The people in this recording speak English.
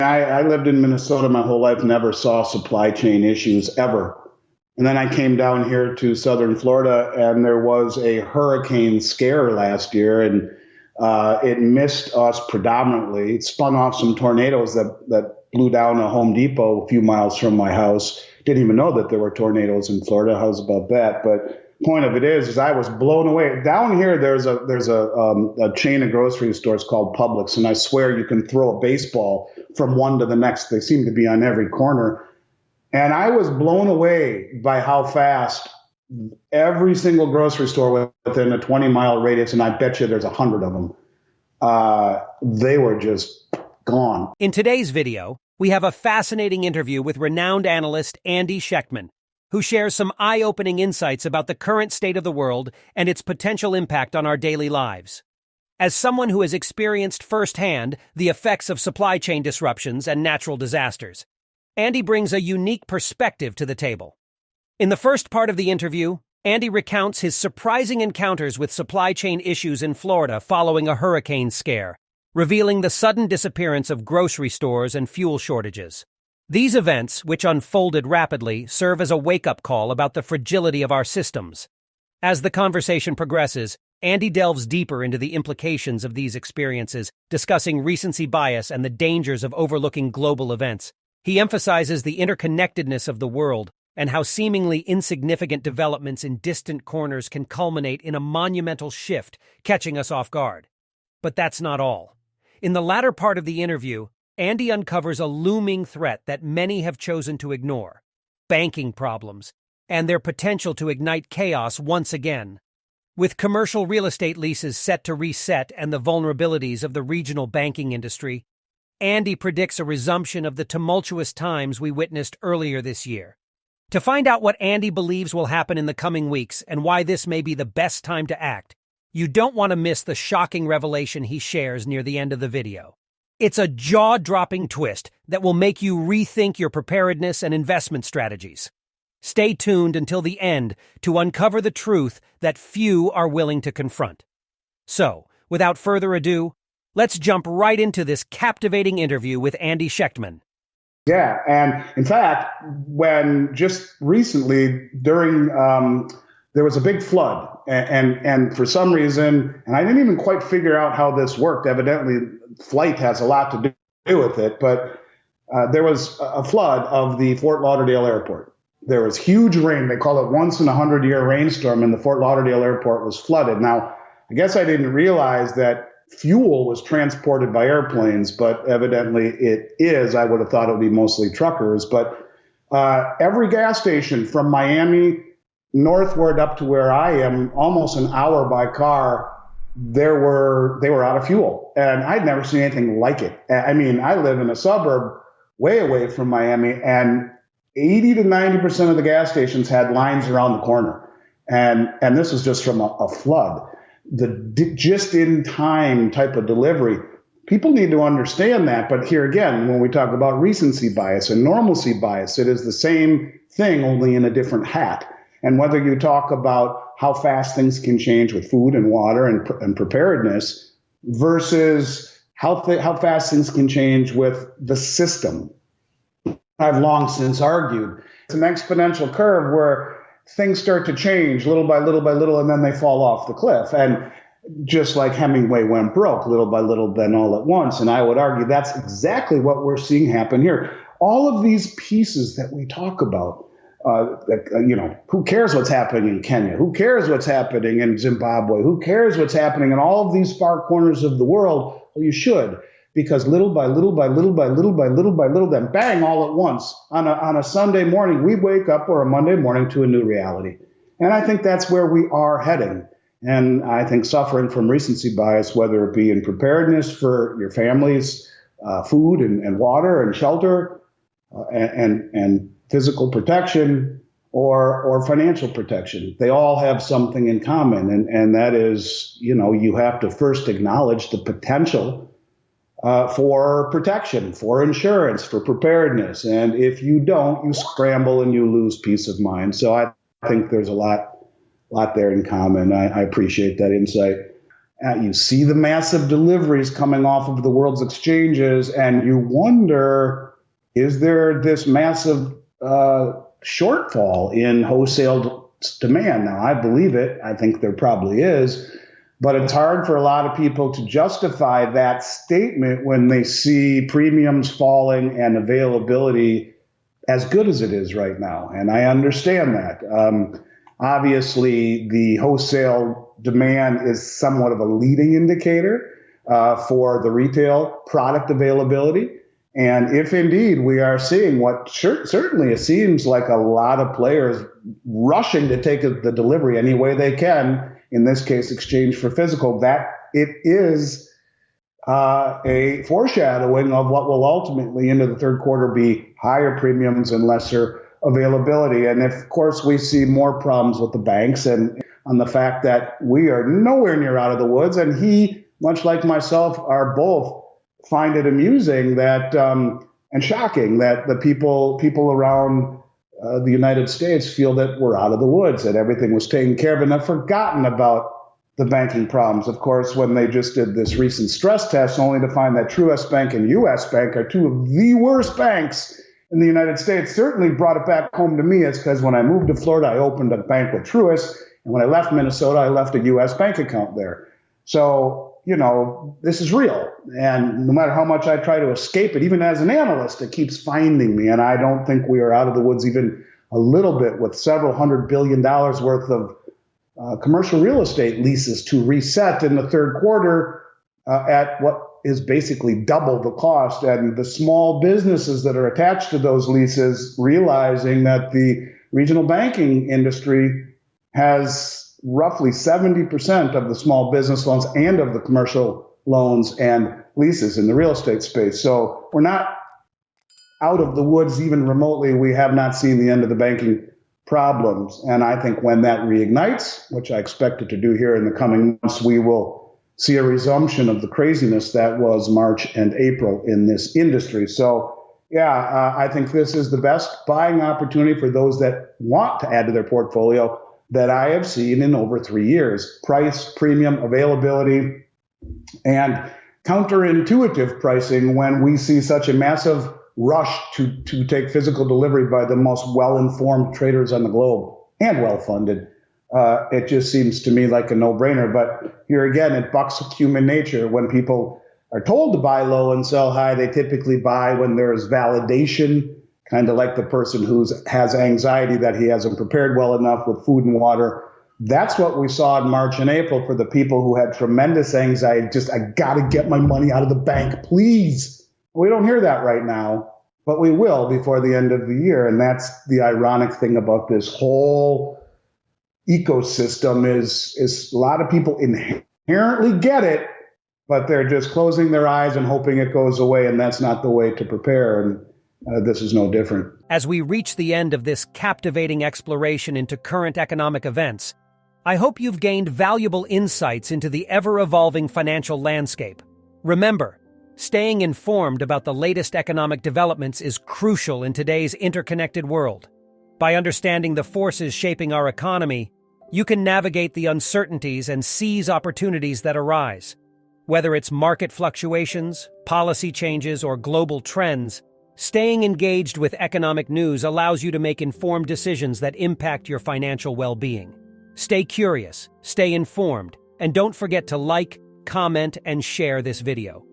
I lived in Minnesota my whole life, never saw supply chain issues ever. And then I came down here to southern Florida, and there was a hurricane scare last year, and it missed us predominantly. It spun off some tornadoes that blew down a Home Depot a few miles from my house. Didn't even know that there were tornadoes in Florida. How's about that? But point of it is I was blown away. Down here, there's a chain of grocery stores called Publix, and I swear you can throw a baseball from one to the next. They seem to be on every corner. And I was blown away by how fast every single grocery store within a 20-mile radius, and I bet you there's 100 of them, they were just gone. In today's video, we have a fascinating interview with renowned analyst Andy Schectman, who shares some eye-opening insights about the current state of the world and its potential impact on our daily lives. As someone who has experienced firsthand the effects of supply chain disruptions and natural disasters, Andy brings a unique perspective to the table. In the first part of the interview, Andy recounts his surprising encounters with supply chain issues in Florida following a hurricane scare, revealing the sudden disappearance of grocery stores and fuel shortages. These events, which unfolded rapidly, serve as a wake-up call about the fragility of our systems. As the conversation progresses, Andy delves deeper into the implications of these experiences, discussing recency bias and the dangers of overlooking global events. He emphasizes the interconnectedness of the world and how seemingly insignificant developments in distant corners can culminate in a monumental shift, catching us off guard. But that's not all. In the latter part of the interview, Andy uncovers a looming threat that many have chosen to ignore: banking problems, and their potential to ignite chaos once again. With commercial real estate leases set to reset and the vulnerabilities of the regional banking industry, Andy predicts a resumption of the tumultuous times we witnessed earlier this year. To find out what Andy believes will happen in the coming weeks and why this may be the best time to act, you don't want to miss the shocking revelation he shares near the end of the video. It's a jaw-dropping twist that will make you rethink your preparedness and investment strategies. Stay tuned until the end to uncover the truth that few are willing to confront. So, without further ado, let's jump right into this captivating interview with Andy Schectman. Yeah, and in fact, when just recently during there was a big flood, and for some reason, and I didn't even quite figure out how this worked. Evidently, flight has a lot to do with it, but there was a flood of the Fort Lauderdale airport. There was huge rain. They call it once in a 100-year rainstorm, and the Fort Lauderdale airport was flooded. Now, I guess I didn't realize that fuel was transported by airplanes, but evidently it is. I would have thought it would be mostly truckers, but every gas station from Miami northward up to where I am, almost an hour by car, they were out of fuel, and I'd never seen anything like it. I mean, I live in a suburb way away from Miami, and 80 to 90% of the gas stations had lines around the corner, and this was just from a flood. The just-in-time type of delivery, people need to understand that. But here again, when we talk about recency bias and normalcy bias, it is the same thing, only in a different hat. And whether you talk about how fast things can change with food and water and preparedness versus how fast things can change with the system, I've long since argued it's an exponential curve where things start to change little by little by little, and then they fall off the cliff. And just like Hemingway went broke, little by little, then all at once. And I would argue that's exactly what we're seeing happen here. All of these pieces that we talk about, who cares what's happening in Kenya? Who cares what's happening in Zimbabwe? Who cares what's happening in all of these far corners of the world? Well, you should, because little by little by little by little by little by little, then bang, all at once, on a Sunday morning, we wake up, or a Monday morning, to a new reality. And I think that's where we are heading. And I think suffering from recency bias, whether it be in preparedness for your family's food and water and shelter and physical protection or financial protection, they all have something in common. And that is, you have to first acknowledge the potential for protection, for insurance, for preparedness. And if you don't, you scramble and you lose peace of mind. So I think there's a lot there in common. I appreciate that insight. You see the massive deliveries coming off of the world's exchanges, and you wonder, is there this massive shortfall in wholesale demand? Now, I believe it. I think there probably is. But it's hard for a lot of people to justify that statement when they see premiums falling and availability as good as it is right now. And I understand that. Obviously, the wholesale demand is somewhat of a leading indicator for the retail product availability. And if indeed we are seeing what certainly it seems like a lot of players rushing to take the delivery any way they can, in this case, exchange for physical, that it is a foreshadowing of what will ultimately into the third quarter be higher premiums and lesser availability. And if, of course, we see more problems with the banks and on the fact that we are nowhere near out of the woods, and he, much like myself, are both find it amusing that and shocking that the people around the United States feel that we're out of the woods, that everything was taken care of, and have forgotten about the banking problems. Of course, when they just did this recent stress test, only to find that Truist Bank and U.S. Bank are two of the worst banks in the United States, certainly brought it back home to me. It's because when I moved to Florida, I opened a bank with Truist, and when I left Minnesota, I left a U.S. bank account there. So, this is real. And no matter how much I try to escape it, even as an analyst, it keeps finding me. And I don't think we are out of the woods even a little bit, with several $100 billion worth of commercial real estate leases to reset in the third quarter at what is basically double the cost. And the small businesses that are attached to those leases realizing that the regional banking industry has roughly 70% of the small business loans and of the commercial loans and leases in the real estate space. So we're not out of the woods even remotely. We have not seen the end of the banking problems. And I think when that reignites, which I expect it to do here in the coming months, we will see a resumption of the craziness that was March and April in this industry. So, I think this is the best buying opportunity for those that want to add to their portfolio that I have seen in over 3 years. Price, premium, availability, and counterintuitive pricing when we see such a massive rush to take physical delivery by the most well-informed traders on the globe and well-funded. It just seems to me like a no-brainer. But here again, it bucks human nature. When people are told to buy low and sell high, they typically buy when there's validation, kind of like the person who has anxiety that he hasn't prepared well enough with food and water. That's what we saw in March and April for the people who had tremendous anxiety. Just, I got to get my money out of the bank, please. We don't hear that right now, but we will before the end of the year. And that's the ironic thing about this whole ecosystem is a lot of people inherently get it, but they're just closing their eyes and hoping it goes away. And that's not the way to prepare. And this is no different. As we reach the end of this captivating exploration into current economic events, I hope you've gained valuable insights into the ever-evolving financial landscape. Remember, staying informed about the latest economic developments is crucial in today's interconnected world. By understanding the forces shaping our economy, you can navigate the uncertainties and seize opportunities that arise. Whether it's market fluctuations, policy changes, or global trends, staying engaged with economic news allows you to make informed decisions that impact your financial well-being. Stay curious, stay informed, and don't forget to like, comment, and share this video.